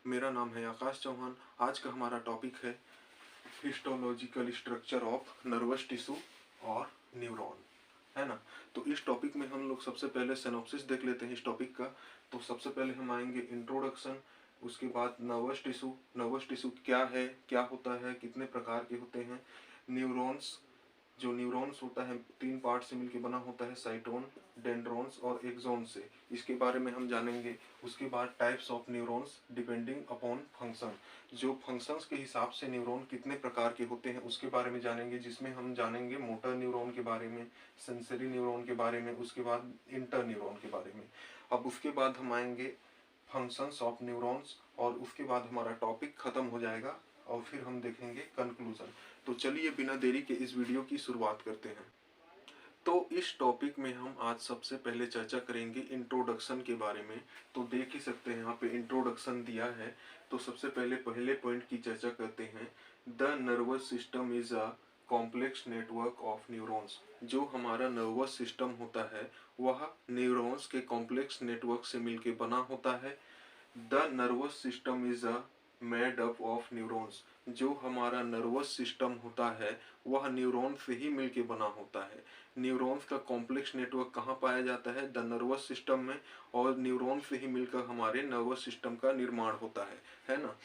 मेरा नाम है आकाश चौहान। आज का हमारा टॉपिक है histological structure of nervous tissue और न्यूरॉन, है ना। तो इस टॉपिक में हम लोग सबसे पहले सिनॉप्सिस देख लेते हैं इस टॉपिक का। तो सबसे पहले हम आएंगे इंट्रोडक्शन, उसके बाद नर्वस टिश्यू क्या है, क्या होता है, कितने प्रकार के होते हैं। न्यूरॉन्स, जो न्यूरॉन्स होता है 3 पार्ट से मिलकर बना होता है, साइटोन, डेंड्रॉन्स और एक्सोन से। इसके बारे में हम जानेंगे। उसके बाद types of neurons depending upon function, जो फंक्शंस के हिसाब से न्यूरॉन कितने प्रकार के होते हैं उसके बारे में जानेंगे, जिसमें हम जानेंगे मोटर न्यूरॉन के बारे में, सेंसरी न्यूरॉन के बारे में, उसके बाद इंटर न्यूरॉन के बारे में। अब उसके बाद हम आएंगे फंक्शंस ऑफ न्यूरॉन्स और उसके बाद हमारा टॉपिक खत्म हो जाएगा और फिर हम देखेंगे कंक्लूजन। तो चलिए बिना देरी के इस वीडियो की शुरुआत करते हैं। तो इस टॉपिक में हम आज सबसे पहले चर्चा करेंगे इंट्रोडक्शन के बारे में। तो देख ही सकते हैं यहाँ पे इंट्रोडक्शन दिया है। तो सबसे पहले पॉइंट की चर्चा करते हैं। The nervous system is a complex network of neurons. जो हमारा नर्वस सिस्टम होता है वह न्यूरॉन्स के कॉम्प्लेक्स नेटवर्क से मिलकर बना होता है। The nervous system is a made up of neurons. जो हमारा नर्वस सिस्टम होता है वह न्यूरॉन से ही मिलके बना होता है। न्यूरॉन्स का कॉम्प्लेक्स नेटवर्क कहाँ पाया जाता है? द नर्वस सिस्टम में। और न्यूरॉन से ही मिलकर हमारे नर्वस सिस्टम का निर्माण होता है ना।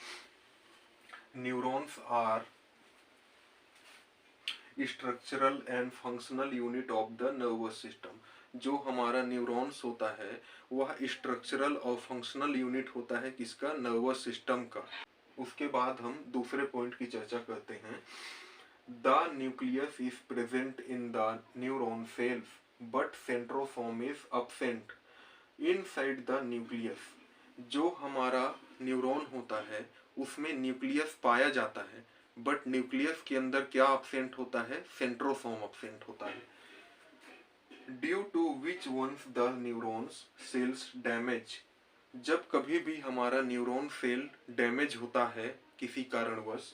Neurons are structural and functional unit of the nervous system. जो हमारा न्यूरॉन्स होता है वह स्ट्रक्चरल और फंक्शनल यूनिट होता है किसका? नर्वस सिस्टम का। उसके बाद हम दूसरे पॉइंट की चर्चा करते हैं। The nucleus is present in the neuron cells but centrosome is absent inside the nucleus. जो हमारा न्यूरॉन होता है उसमें न्यूक्लियस पाया जाता है, बट न्यूक्लियस के अंदर क्या absent होता है? सेंट्रोसोम absent होता है। Due to which once the neurons cells damage. जब कभी भी हमारा न्यूरॉन सेल डैमेज होता है किसी कारणवश,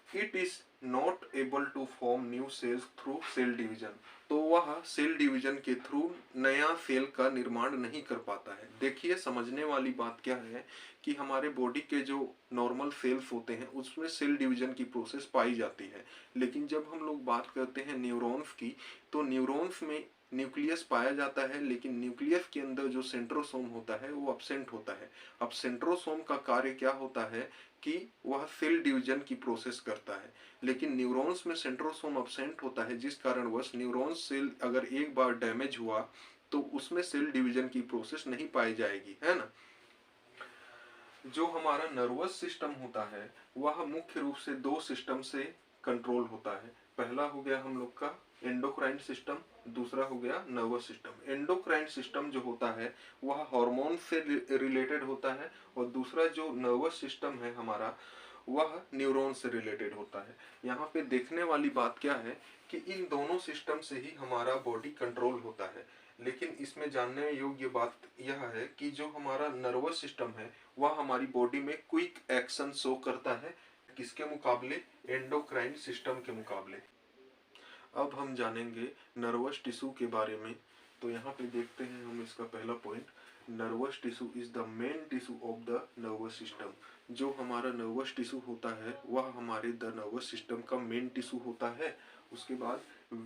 it is not able to form new cells through cell division. तो वह सेल डिवीजन के थ्रू नया सेल का निर्माण नहीं कर पाता है। देखिए समझने वाली बात क्या है कि हमारे बॉडी के जो नॉर्मल सेल्स होते हैं उसमें सेल डिवीजन की प्रोसेस पाई जाती है, लेकिन जब हम लोग बात करते हैं न्यूरॉन्स की, तो न्यूरॉन्स में न्यूक्लियस पाया जाता है, लेकिन न्यूक्लियस के अंदर जो सेंट्रोसोम होता है वो absent होता है। अब सेंट्रोसोम का कार्य क्या होता है कि वह सेल डिवीजन की प्रोसेस करता है, लेकिन न्यूरॉन्स में सेंट्रोसोम absent होता है, जिस कारणवश न्यूरॉन सेल अगर एक बार डैमेज हुआ तो उसमें सेल डिवीजन की प्रोसेस नहीं पाई जाएगी, है ना। जो हमारा नर्वस सिस्टम होता है वह मुख्य रूप से 2 सिस्टम से कंट्रोल होता है। पहला हो गया हम लोग का एंडोक्राइन सिस्टम, दूसरा हो गया नर्वस सिस्टम। एंडोक्राइन सिस्टम जो होता है वह हार्मोन से रिलेटेड होता है, और दूसरा जो नर्वस सिस्टम है हमारा वह न्यूरॉन से रिलेटेड होता है। यहाँ पे देखने वाली बात क्या है कि इन दोनों सिस्टम से ही हमारा बॉडी कंट्रोल होता है, लेकिन इसमें जानने योग्य बात यह है कि जो हमारा नर्वस सिस्टम है वह हमारी बॉडी में क्विक एक्शन शो करता है, किसके मुकाबले? एंडोक्राइन सिस्टम के मुकाबले। अब हम जानेंगे नर्वस टिश्यू के बारे में। तो यहाँ पे देखते हैं हम इसका पहला point. Nervous tissue is the main tissue of the nervous system. जो हमारा नर्वस टिश्यू होता है वह हमारे द नर्वस सिस्टम का मेन टिश्यू होता है। उसके बाद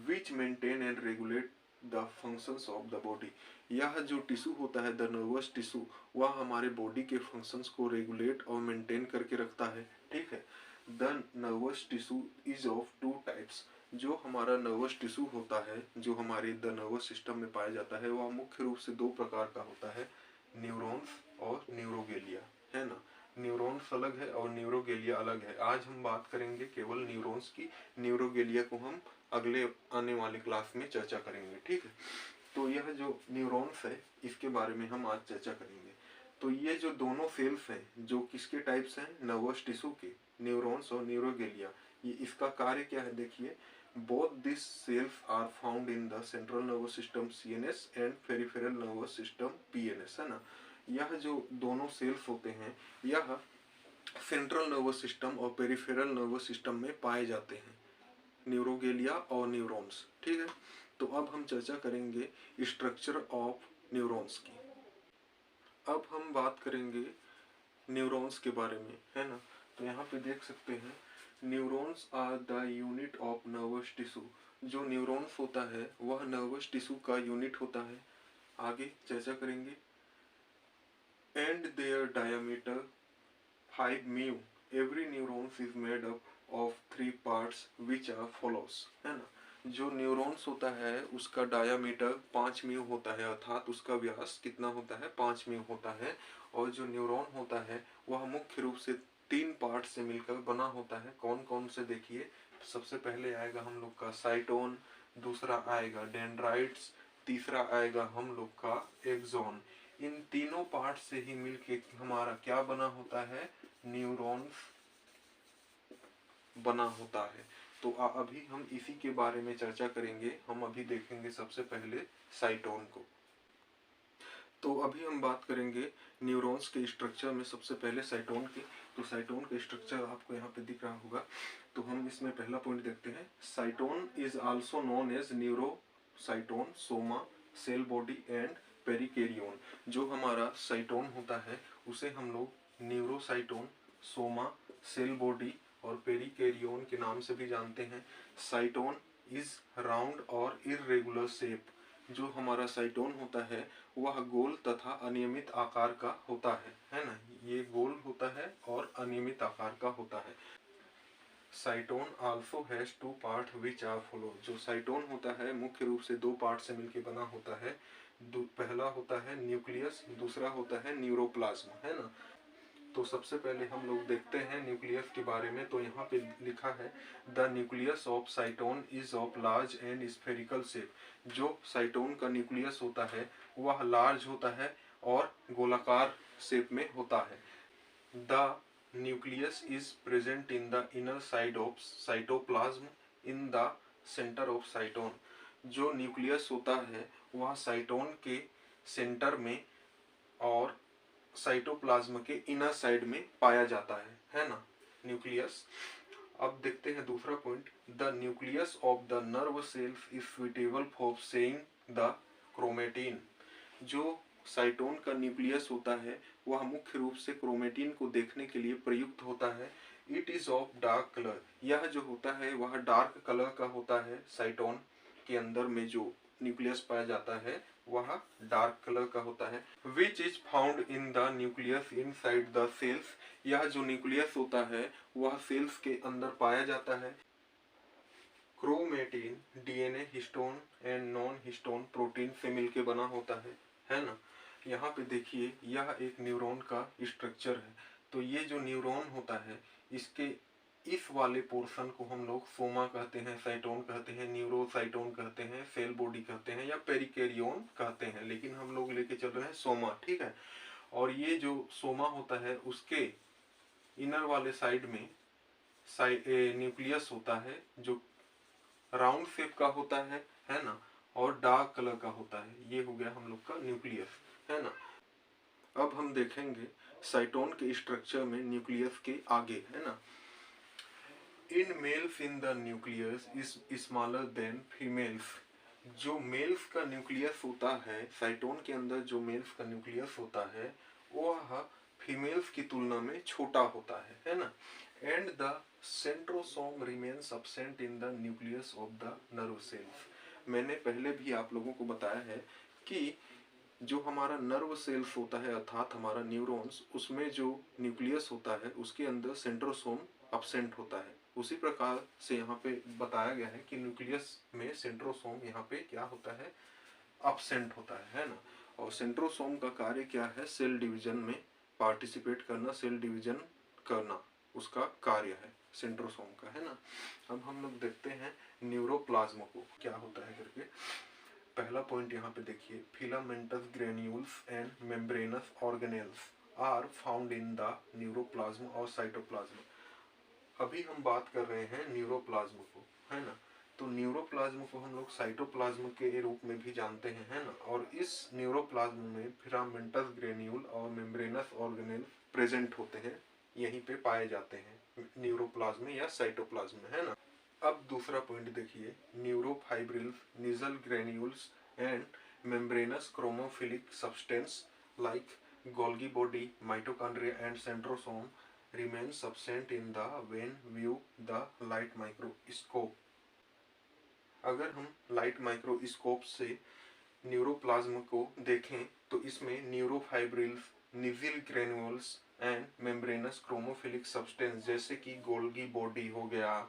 which maintain and regulate the functions of the body. यह जो टिश्यू होता है द नर्वस टिश्यू वह हमारे बॉडी के फंक्शंस को रेगुलेट और मेंटेन करके रखता है, ठीक है। The nervous tissue is of 2 types. जो हमारा नर्वस टिश्यू होता है जो हमारे द नर्वस सिस्टम में पाया जाता है वह मुख्य रूप से 2 प्रकार का होता है, न्यूरॉन्स और न्यूरोगेलिया, है ना। न्यूरॉन्स अलग है और न्यूरोगेलिया अलग है। आज हम बात करेंगे केवल न्यूरॉन्स की, न्यूरोगेलिया को हम अगले आने वाली क्लास में चर्चा करेंगे, ठीक है। तो यह जो न्यूरॉन्स है इसके बारे में हम आज चर्चा करेंगे। तो ये जो दोनों सेल्स हैं जो किसके टाइप्स हैं? नर्वस टिश्यू के, न्यूरॉन्स और न्यूरोगेलिया। ये इसका कार्य क्या है देखिए। Both this cells are found in the central nervous system CNS and peripheral nervous system PNS, है ना। यह जो दोनों सेल्स होते हैं यह सेंट्रल नर्वस सिस्टम और पेरिफेरल नर्वस सिस्टम में पाए जाते हैं, न्यूरोगेलिया और न्यूरॉन्स, ठीक है। तो अब हम चर्चा करेंगे स्ट्रक्चर ऑफ न्यूरॉन्स की। अब हम बात करेंगे न्यूरॉन्स के बारे में, है ना। तो यहाँ पे देख सकते हैं, neurons are the unit of nervous tissue. जो न्यूरॉन्स होता है वह नर्वस टिश्यू का यूनिट होता है। आगे चर्चा करेंगे। And their diameter 5 mu. Every neurons is made up of 3 parts which are follows, है ना। जो न्यूरॉन्स होता है उसका डायामीटर 5 म्यू होता है, अर्थात उसका व्यास कितना होता है, 5 म्यू होता है। और जो न्यूरॉन होता है वह मुख्य रूप से 3 पार्ट से मिलकर बना होता है। कौन कौन से देखिए, सबसे पहले आएगा हम लोग का साइटोन, दूसरा आएगा डेंड्राइट्स, तीसरा आएगा हम लोग का एक्सॉन। इन तीनों पार्ट से ही मिलके हमारा क्या बना होता है, न्यूरॉन्स बना होता है। तो अभी हम इसी के बारे में चर्चा करेंगे। हम अभी देखेंगे सबसे पहले साइटोन को। तो अभी हम बात करेंगे न्यूरॉन्स के स्ट्रक्चर में सबसे पहले साइटोन की। तो साइटोन का स्ट्रक्चर आपको यहाँ पे दिख रहा होगा। तो हम इसमें पहला पॉइंट देखते हैं। Cyton is also known as neurocyton, soma, cell body and perikaryon. जो हमारा साइटोन होता है उसे हम लोग न्यूरोसाइटोन, सोमा, सेल बॉडी और पेरिकेरियोन के नाम से भी जानते हैं। साइटोन इज राउंड और इर्रेगुलर शेप। जो हमारा साइटोन होता है वह गोल तथा अनियमित आकार का होता है ना। ये गोल होता है और अनियमित आकार का होता है। Cyton also has 2 part which are follow. जो साइटोन होता है मुख्य रूप से 2 पार्ट से मिलकर बना होता है। पहला होता है न्यूक्लियस, दूसरा होता है न्यूरोप्लाज्म, है ना। तो सबसे पहले हम लोग देखते हैं न्यूक्लियस के बारे में। तो यहाँ पे लिखा है the nucleus of साइटोन is of large and spherical shape. जो साइटोन का न्यूक्लियस होता है वह लार्ज होता है और गोलाकार शेप में होता है। The nucleus is present in the inner side of cytoplasm in the centre of साइटोन। जो न्यूक्लियस होता है वह साइटोन के सेंटर में और साइटोप्लाज्म के इनर साइड में पाया जाता है ना, न्यूक्लियस। अब देखते हैं दूसरा point. The nucleus of the nerve cells is suitable for saying the chromatin. जो साइटोन का न्यूक्लियस होता है वह मुख्य रूप से क्रोमेटिन को देखने के लिए प्रयुक्त होता है। It is of dark colour. यह जो होता है वह डार्क कलर का होता है। साइटोन के अंदर में जो न्यूक्लियस पाया जाता है वह डार्क कलर का होता है। Which is found in the nucleus inside the cells. यह जो न्यूक्लियस होता है वह सेल्स के अंदर पाया जाता है। Chromatin DNA, histone and non histone protein से मिलके बना होता है ना। यहाँ पे देखिए यह एक न्यूरॉन का स्ट्रक्चर है। तो ये जो न्यूरॉन होता है इसके इस वाले पोर्शन को हम लोग सोमा कहते हैं, साइटोन कहते हैं, न्यूरोसाइटोन कहते हैं, सेल बॉडी कहते हैं या पेरिकेरियोन कहते हैं, लेकिन हम लोग लेके चल रहे हैं सोमा, ठीक है। और ये जो सोमा होता है उसके इनर वाले साइड में न्यूक्लियस होता है जो राउंड शेप का होता है ना, और डार्क कलर का होता है। ये हो गया हम लोग का न्यूक्लियस, है ना। अब हम देखेंगे साइटोन के स्ट्रक्चर में न्यूक्लियस के आगे, है ना। In males in the nucleus is smaller than females. जो मेल्स का न्यूक्लियस होता है साइटोन के अंदर, जो मेल्स का न्यूक्लियस होता है वह फीमेल्स की तुलना में छोटा होता है ना। And the centrosome remains absent in the nucleus of the nerve cells. मैंने पहले भी आप लोगों को बताया है कि जो हमारा नर्व सेल्स होता है अर्थात हमारा न्यूरॉन्स, उसमें जो न्यूक्लियस होता है उसके अंदर सेंट्रोसोम एब्सेंट होता है। उसी प्रकार से यहाँ पे बताया गया है कि न्यूक्लियस में सेंट्रोसोम यहाँ पे क्या होता है, एब्सेंट होता है ना। और सेंट्रोसोम का कार्य क्या है, सेल डिवीजन में पार्टिसिपेट करना, सेल डिवीजन करना उसका कार्य है सेंट्रोसोम का, है ना। अब हम लोग देखते हैं न्यूरोप्लाज्म को क्या होता है करके। पहला पॉइंट यहाँ पे देखिए, filamentous granules and membranous organelles are found in the neuroplasm और साइटोप्लाज्म। अभी हम बात कर रहे हैं न्यूरोप्लाज्म को, है ना। तो न्यूरोप्लाज्म को हम लोग साइटोप्लाज्म के रूप में भी जानते हैं, है ना। और इस न्यूरोप्लाज्म में फिलामेंटस ग्रेन्यूल और मेम्ब्रेनस ऑर्गेनेल प्रेजेंट होते हैं, यहीं पे पाए जाते हैं न्यूरोप्लाज्म या साइटोप्लाज्म में, है ना। अब दूसरा पॉइंट देखिए, neurofibrils, Nissl granules and membranous chromophilic substance like Golgi body, mitochondria and centrosome remains absent in the when view the light microscope. अगर हम लाइट माइक्रोस्कोप से न्यूरोप्लाज्म को देखें तो इसमें न्यूरोफाइब्रिल्स, निजिल granules and membranous chromophilic substance जैसे कि गोल्गी बॉडी हो गया,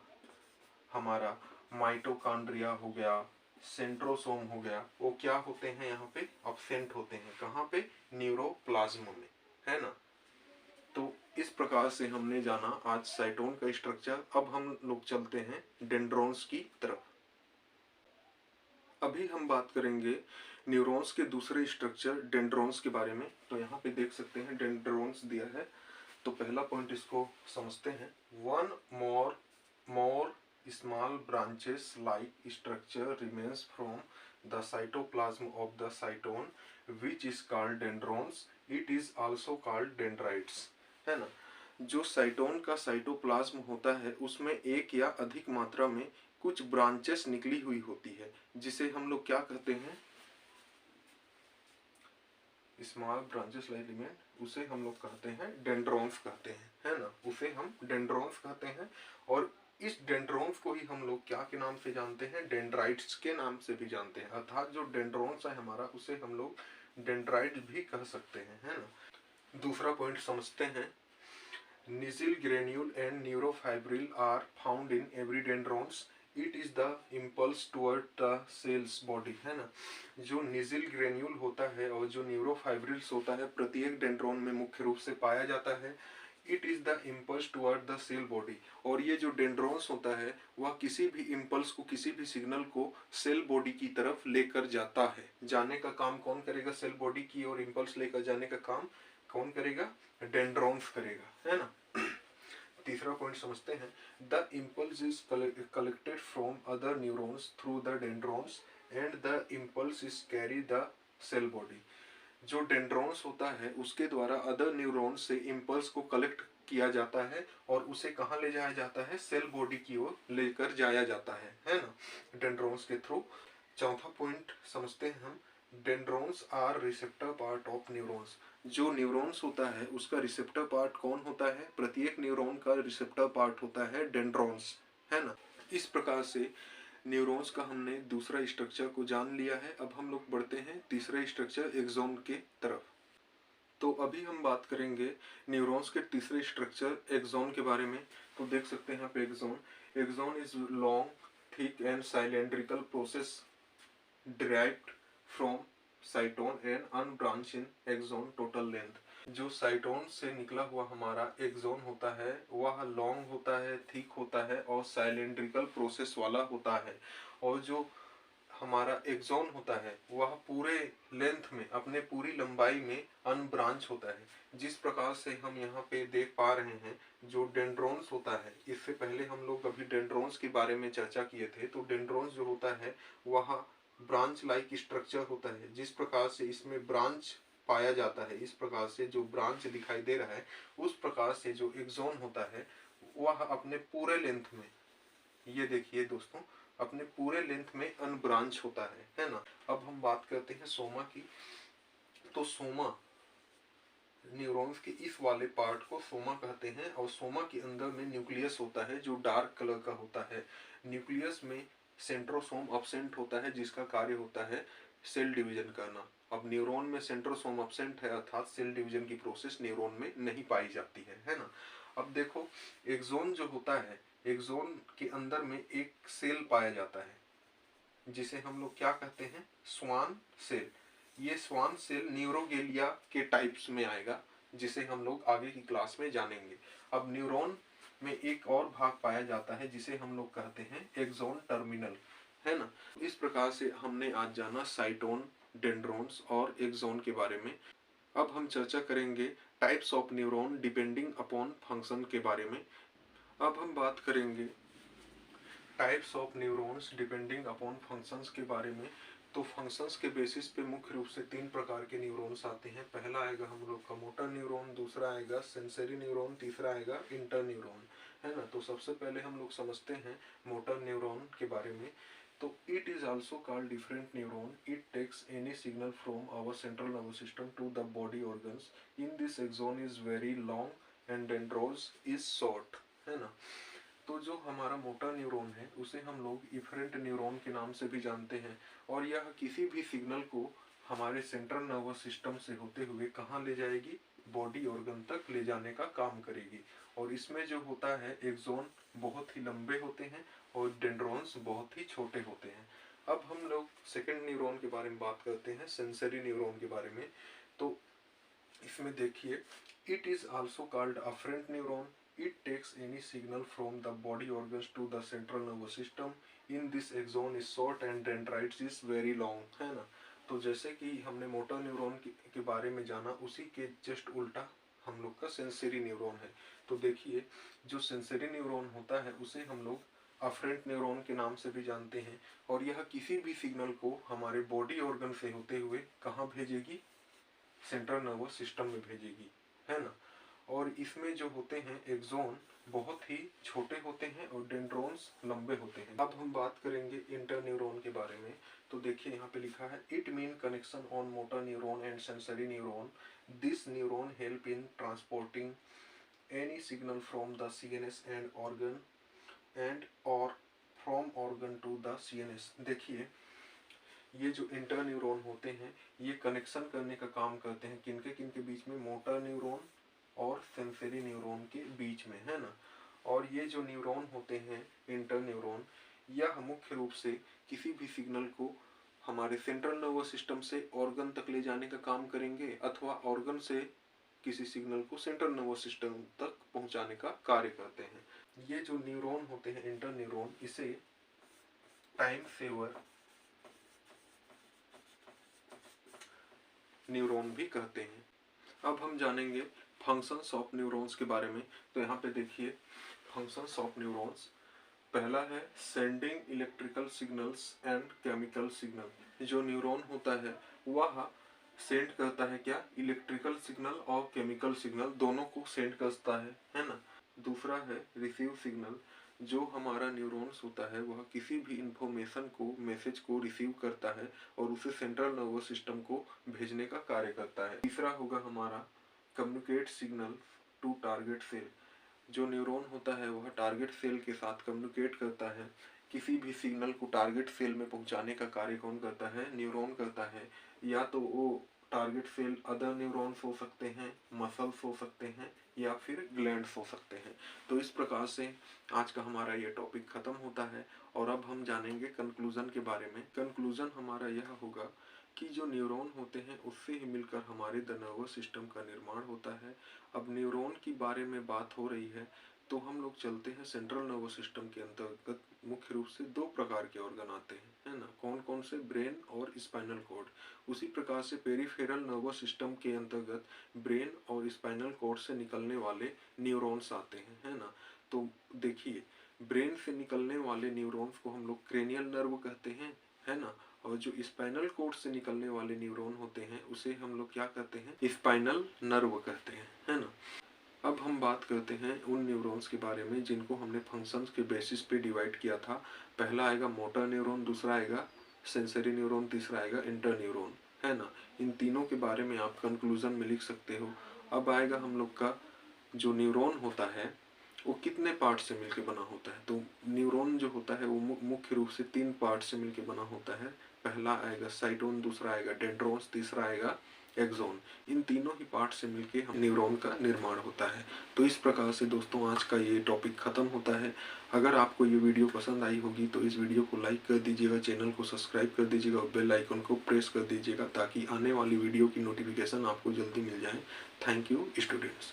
हमारा माइटोकॉन्ड्रिया हो गया, सेंट्रोसोम हो गया, वो क्या होते हैं यहाँ पे अब्सेंट होते हैं। कहाँ पे? न्यूरोप्लाज्म में, है ना। तो इस प्रकार से हमने जाना आज साइटोन का स्ट्रक्चर। अब हम लोग चलते हैं डेंड्रॉन्स की तरफ। अभी हम बात करेंगे न्यूरॉन्स के दूसरे स्ट्रक्चर डेंड्रॉन्स के बारे में। तो यहाँ पे देख सकते हैं डेंड्रॉन्स दिया है। तो पहला पॉइंट इसको समझते हैं। One more small branches like structure remains from the cytoplasm of the साइटोन which is called dendrons. It is also called dendrites, है ना। जो साइटोन का साइटोप्लाज्म होता है उसमें एक या अधिक मात्रा में कुछ ब्रांचेस निकली हुई होती है, जिसे हम लोग क्या कहते हैं? स्मॉल ब्रांचेस लाइक एलिमेंट, उसे हम लोग कहते हैं डेंड्रॉन्स कहते हैं, है ना। उसे हम डेंड्रॉन्स कहते हैं। और इस डेंड्रॉन्स को ही हम लोग क्या के नाम से जानते हैं? डेंड्राइट्स के नाम से भी जानते हैं। अर्थात जो डेंड्रॉन्स है हमारा, उसे हम लोग डेंड्राइट भी कह सकते हैं, है ना। दूसरा पॉइंट समझते हैं। Nissl granule and neurofibril are found in every dendrons. It is the impulse toward the cells body, है ना। जो निजिल ग्रेन्यूल होता है और जो न्यूरोफाइब्रिल्स होता है प्रत्येक डेंड्रॉन में मुख्य रूप से पाया जाता है। It is the impulse toward the cell body. और ये जो डेंड्रॉन्स होता है वह किसी भी इम्पल्स को, किसी भी सिग्नल को सेल बॉडी की तरफ लेकर जाता है। जाने का काम कौन करेगा? सेल बॉडी की ओर इम्पल्स लेकर जाने का काम कौन करेगा? डेंड्रॉन्स करेगा, है ना। तीसरा पॉइंट समझते हैं। The impulse is collected from other neurons through the dendrons and the impulse is carry the cell body. जो डेंड्रॉन्स होता है उसके द्वारा अदर न्यूरॉन्स से इम्पल्स को कलेक्ट किया जाता है और उसे कहाँ ले जाया जाता है? सेल बॉडी की ओर लेकर जाया जाता है ना, डेंड्रॉन्स के थ्रू। चौथा पॉइंट समझते हैं हम। Dendrons are receptor part of neurons. जो न्यूरॉन्स होता है उसका रिसेप्टर पार्ट कौन होता है? प्रत्येक न्यूरॉन का रिसेप्टर पार्ट होता है डेंड्रॉन्स, है ना। इस प्रकार से न्यूरॉन्स का हमने दूसरा स्ट्रक्चर को जान लिया है। अब हम लोग बढ़ते हैं तीसरे स्ट्रक्चर एक्सोन के तरफ। तो अभी हम बात करेंगे न्यूरॉन्स के तीसरे स्ट्रक्चर एक्सोन के बारे में। तो देख सकते हैं यहाँ पे axon is long, thick and cylindrical process derived from cytone and unbranched in axon total length। जो साइटोन से निकला हुआ हमारा एक्सोन होता है वह लॉन्ग होता है, थिक होता है और साइलेंड्रिकल प्रोसेस वाला होता है। और जो हमारा एक्सोन होता है वह पूरे लेंथ में, अपने पूरी लंबाई में अनब्रांच होता है। जिस प्रकार से हम यहाँ पे देख पा रहे हैं जो डेंड्रॉन्स होता है, इससे पहले हम लोग अभी डेंड्रॉन्स के बारे में चर्चा किए थे। तो डेंड्रॉन्स जो होता है वह ब्रांच लाइक स्ट्रक्चर होता है। जिस प्रकार से इसमें ब्रांच पाया जाता है, इस प्रकार से जो ब्रांच दिखाई दे रहा है, उस प्रकार से जो एक्सोन होता है वह अपने पूरे लेंथ में, ये देखिए दोस्तों, अपने पूरे लेंथ में अनब्रांच होता है ना। अब हम बात करते हैं सोमा की। तो सोमा, न्यूरॉन्स के इस वाले पार्ट को सोमा कहते हैं। और सोमा के अंदर में न्यूक्लियस होता है जो डार्क कलर का होता है। न्यूक्लियस में सेंट्रोसोम अब्सेंट होता है जिसका कार्य होता है सेल डिवीजन करना। अब न्यूरॉन में सेंट्रोसोम अब्सेंट है अर्थात सेल डिवीजन की प्रोसेस न्यूरॉन में नहीं पाई जाती है ना। अब देखो एक्सोन जो होता है, एक्सोन के अंदर में एक सेल पाया जाता है जिसे हम लोग क्या कहते हैं? Schwann cell. ये स्वान सेल न्यूरोगेलिया के टाइप्स में आएगा जिसे हम लोग आगे की क्लास में जानेंगे। अब न्यूरॉन में एक और भाग पाया जाता है जिसे हम लोग कहते हैं एक्सोन टर्मिनल, है ना। इस प्रकार से हमने आज जाना साइटोन, डेंड्रॉन्स और एक्सोन के बारे में। अब हम चर्चा करेंगे types of neuron depending upon function के बारे में। अब हम बात करेंगे types of neurons depending upon functions के बारे में। तो फंक्शंस के बेसिस पे मुख्य रूप से 3 प्रकार के न्यूरॉन्स आते हैं। पहला आएगा हम लोग का मोटर न्यूरॉन, दूसरा आएगा सेंसरी न्यूरॉन, तीसरा आएगा इंटर न्यूरॉन, है ना। तो सबसे पहले हम लोग समझते हैं मोटर न्यूरॉन के बारे में। तो it is also called different neuron. It takes any signal from our central nervous system to the body organs. In this axon is very long and dendrils is short, है ना। तो जो हमारा motor neuron है उसे हम लोग efferent neuron के नाम से भी जानते हैं, और यह किसी भी सिग्नल को हमारे सेंट्रल नर्वस सिस्टम से होते हुए कहाँ ले जाएगी, बॉडी ऑर्गन तक ले जाने का काम करेगी। और इसमें जो होता है एक्सोन बहुत ही लंबे होते हैं और डेंड्रॉन्स बहुत ही छोटे होते हैं। अब हम लोग सेकेंड न्यूरॉन के बारे में बात करते हैं, सेंसरी न्यूरॉन के बारे में। तो इसमें देखिए, it is also called afferent neuron. It takes any signal from the body organs to the central nervous system. In this axon is short and dendrites is very long, है ना। तो जैसे कि हमने मोटर न्यूरॉन के बारे में जाना, उसी के जस्ट उल्टा हम लोग का सेंसरी न्यूरॉन है। तो देखिए, जो सेंसरी न्यूरॉन होता है उसे हम लोग अफरेंट न्यूरॉन के नाम से भी जानते हैं, और यह किसी भी सिग्नल को हमारे बॉडी ऑर्गन से होते हुए कहाँ भेजेगी, सेंट्रल नर्वस सिस्टम में भेजेगी, है ना। और इसमें जो होते हैं एक्सोन बहुत ही छोटे होते हैं और डेंड्रॉन्स लंबे होते हैं। अब हम बात करेंगे इंटरन्यूरॉन के बारे में। तो देखिए यहाँ पे लिखा है, it mean connection on motor neuron and sensory neuron. This neuron help in transporting any signal from the CNS and organ and और from organ to the CNS. देखिए, ये जो इंटरन्यूरॉन होते हैं ये कनेक्शन करने का काम करते हैं किनके बीच में, मोटर न्यूरॉन और सेंसरी न्यूरॉन के बीच में, है ना। और ये जो न्यूरॉन होते हैं इंटरन्यूरॉन, यह मुख्य रूप से किसी भी सिग्नल को हमारे सेंट्रल नर्वस सिस्टम से ऑर्गन तक ले जाने का काम करेंगे, अथवा ऑर्गन से किसी सिग्नल को सेंट्रल नर्वस सिस्टम तक पहुंचाने का कार्य करते हैं। ये जो न्यूरॉन होते हैं इंटरन्यूरॉन, इसे टाइम सेवर न्यूरॉन भी कहते हैं। अब हम जानेंगे फंक्शंस ऑफ न्यूरॉन्स के बारे में। तो यहाँ पे देखिए, फंक्शंस ऑफ न्यूरॉन्स, पहला है sending electrical signals and chemical signal. जो न्यूरॉन होता है वह सेंड करता है क्या, इलेक्ट्रिकल सिग्नल और केमिकल सिग्नल दोनों को सेंड करता है ना। दूसरा है रिसीव सिग्नल। जो हमारा न्यूरॉन्स होता है वह किसी भी इंफॉर्मेशन को, मैसेज को रिसीव करता है और उसे सेंट्रल नर्वस सिस्टम को भेजने का कार्य करता है। तीसरा होगा हमारा communicate signal to target cell. जो न्यूरॉन होता है वह टारगेट सेल के साथ कम्युनिकेट करता है। किसी भी सिग्नल को टारगेट सेल में पहुंचाने का कार्य कौन करता है, न्यूरॉन करता है। या तो वो टारगेट सेल अदर न्यूरॉन्स हो सकते हैं, मसल्स हो सकते हैं, या फिर ग्लैंड्स हो सकते हैं। तो इस प्रकार से आज का हमारा ये टॉपिक खत्म होता है, और अब हम जानेंगे कंक्लूजन के बारे में। कंक्लूजन हमारा यह होगा कि जो न्यूरॉन होते हैं उससे ही मिलकर हमारे द नर्वस सिस्टम का निर्माण होता है। अब न्यूरॉन की बारे में बात हो रही है तो हम लोग चलते हैं सेंट्रल नर्वस सिस्टम के अंतर्गत। मुख्य रूप से दो प्रकार के ऑर्गन आते हैं, है ना। कौन कौन से, ब्रेन और स्पाइनल कॉर्ड। उसी प्रकार से पेरिफेरल नर्वस सिस्टम के अंतर्गत ब्रेन और स्पाइनल कॉर्ड से निकलने वाले न्यूरॉन्स आते हैं, है ना। तो देखिए, ब्रेन से निकलने वाले न्यूरॉन्स को हम लोग क्रेनियल नर्व कहते हैं, है ना। और जो स्पाइनल कॉर्ड से निकलने वाले न्यूरॉन होते हैं उसे हम लोग क्या कहते हैं, स्पाइनल नर्व कहते हैं, है ना। अब हम बात करते हैं उन न्यूरॉन्स के बारे में जिनको हमने फंक्शंस के बेसिस पे डिवाइड किया था। पहला आएगा मोटर न्यूरॉन, दूसरा आएगा सेंसरी न्यूरॉन, तीसरा आएगा इंटर न्यूरॉन, है ना। इन तीनों के बारे में आप कंक्लूजन में लिख सकते हो। अब आएगा हम लोग का जो न्यूरॉन होता है वो कितने पार्ट से मिलकर बना होता है। तो न्यूरॉन जो होता है वो मुख्य रूप से 3 पार्ट से मिलकर बना होता है। पहला आएगा साइटोन, दूसरा आएगा डेंड्रॉन्स, तीसरा आएगा एक्सोन। इन तीनों ही पार्ट से मिलके हम न्यूरॉन का निर्माण होता है। तो इस प्रकार से दोस्तों आज का ये टॉपिक खत्म होता है। अगर आपको ये वीडियो पसंद आई होगी तो इस वीडियो को लाइक कर दीजिएगा, चैनल को सब्सक्राइब कर दीजिएगा और बेल आइकन को प्रेस कर दीजिएगा ताकि आने वाली वीडियो की नोटिफिकेशन आपको जल्दी मिल जाए। Thank you students.